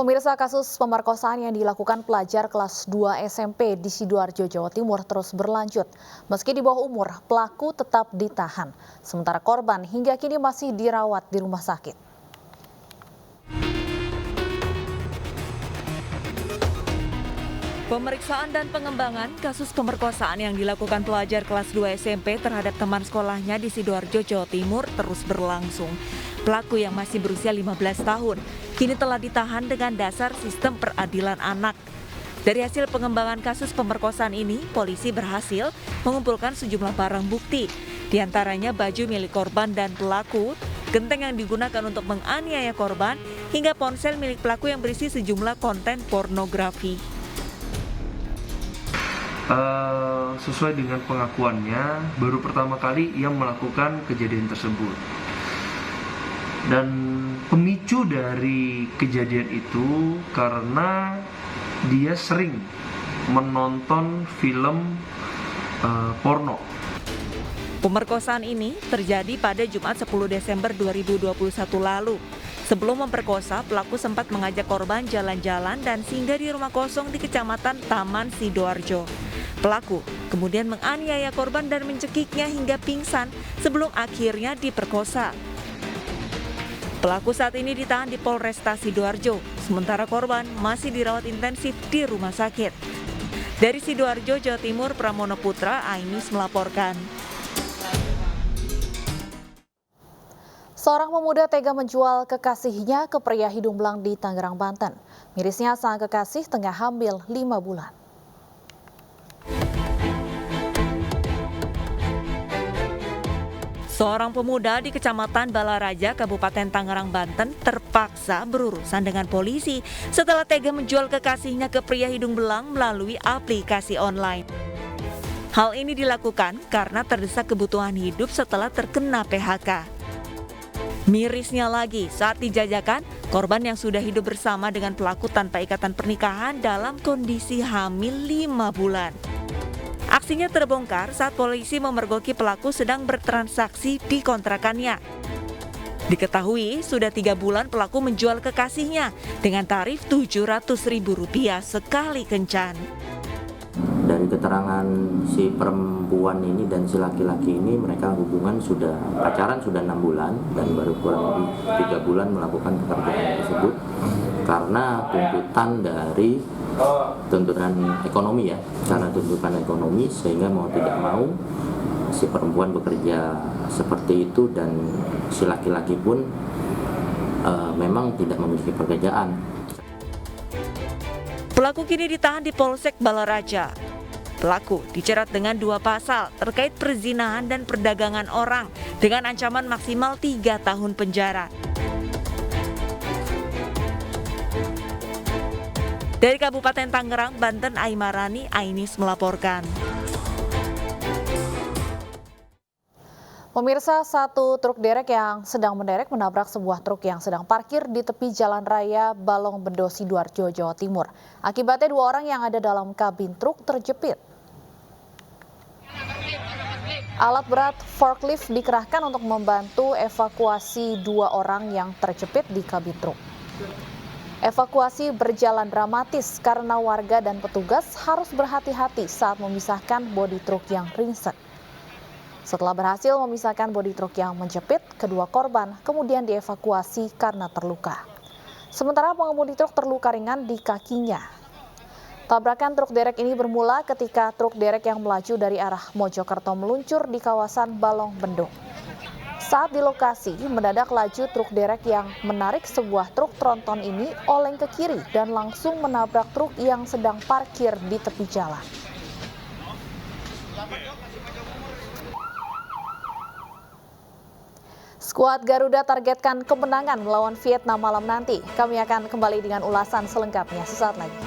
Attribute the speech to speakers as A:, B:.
A: Pemirsa, kasus pemerkosaan yang dilakukan pelajar kelas 2 SMP di Sidoarjo, Jawa Timur terus berlanjut. Meski di bawah umur, pelaku tetap ditahan. Sementara korban hingga kini masih dirawat di rumah sakit.
B: Pemeriksaan dan pengembangan kasus pemerkosaan yang dilakukan pelajar kelas 2 SMP terhadap teman sekolahnya di Sidoarjo, Jawa Timur terus berlangsung. Pelaku yang masih berusia 15 tahun kini telah ditahan dengan dasar sistem peradilan anak. Dari hasil pengembangan kasus pemerkosaan ini, polisi berhasil mengumpulkan sejumlah barang bukti, diantaranya baju milik korban dan pelaku, genteng yang digunakan untuk menganiaya korban, hingga ponsel milik pelaku yang berisi sejumlah konten pornografi.
C: Sesuai dengan pengakuannya, baru pertama kali ia melakukan kejadian tersebut. Dan pemicu dari kejadian itu karena dia sering menonton film porno.
B: Pemerkosaan ini terjadi pada Jumat 10 Desember 2021 lalu. Sebelum memperkosa, pelaku sempat mengajak korban jalan-jalan dan singgah di rumah kosong di Kecamatan Taman Sidoarjo. Pelaku kemudian menganiaya korban dan mencekiknya hingga pingsan sebelum akhirnya diperkosa. Pelaku saat ini ditahan di Polresta Sidoarjo, sementara korban masih dirawat intensif di rumah sakit. Dari Sidoarjo, Jawa Timur, Pramono Putra, Ainis melaporkan.
A: Seorang pemuda tega menjual kekasihnya ke pria hidung belang di Tangerang, Banten. Mirisnya sang kekasih tengah hamil 5 bulan.
B: Seorang pemuda di Kecamatan Balaraja, Kabupaten Tangerang, Banten terpaksa berurusan dengan polisi setelah tega menjual kekasihnya ke pria hidung belang melalui aplikasi online. Hal ini dilakukan karena terdesak kebutuhan hidup setelah terkena PHK. Mirisnya lagi, saat dijajakan, korban yang sudah hidup bersama dengan pelaku tanpa ikatan pernikahan dalam kondisi hamil 5 bulan. Aksinya terbongkar saat polisi memergoki pelaku sedang bertransaksi di kontrakannya. Diketahui sudah 3 bulan pelaku menjual kekasihnya dengan tarif Rp700.000 sekali kencan.
D: Dari keterangan si perempuan ini dan si laki-laki ini, mereka hubungan sudah pacaran sudah 6 bulan dan baru kurang lebih 3 bulan melakukan pekerjaan tersebut karena tuntutan ekonomi ya, karena tuntutan ekonomi sehingga mau tidak mau si perempuan bekerja seperti itu dan si laki-laki pun memang tidak memiliki pekerjaan.
B: Pelaku kini ditahan di Polsek Balaraja. Pelaku dijerat dengan 2 pasal terkait perzinahan dan perdagangan orang dengan ancaman maksimal 3 tahun penjara. Dari Kabupaten Tangerang, Banten, Aimarani, Ainis melaporkan.
A: Pemirsa, satu truk derek yang sedang menderek menabrak sebuah truk yang sedang parkir di tepi Jalan Raya Balong Bendo, Sidoarjo, Jawa Timur. Akibatnya 2 orang yang ada dalam kabin truk terjepit. Alat berat forklift dikerahkan untuk membantu evakuasi 2 orang yang terjepit di kabin truk. Evakuasi berjalan dramatis karena warga dan petugas harus berhati-hati saat memisahkan bodi truk yang ringsek. Setelah berhasil memisahkan bodi truk yang menjepit, kedua korban kemudian dievakuasi karena terluka. Sementara pengemudi truk terluka ringan di kakinya. Tabrakan truk derek ini bermula ketika truk derek yang melaju dari arah Mojokerto meluncur di kawasan Balong Bendo. Saat di lokasi, mendadak laju truk derek yang menarik sebuah truk tronton ini oleng ke kiri dan langsung menabrak truk yang sedang parkir di tepi jalan. Skuad Garuda targetkan kemenangan melawan Vietnam malam nanti. Kami akan kembali dengan ulasan selengkapnya sesaat lagi.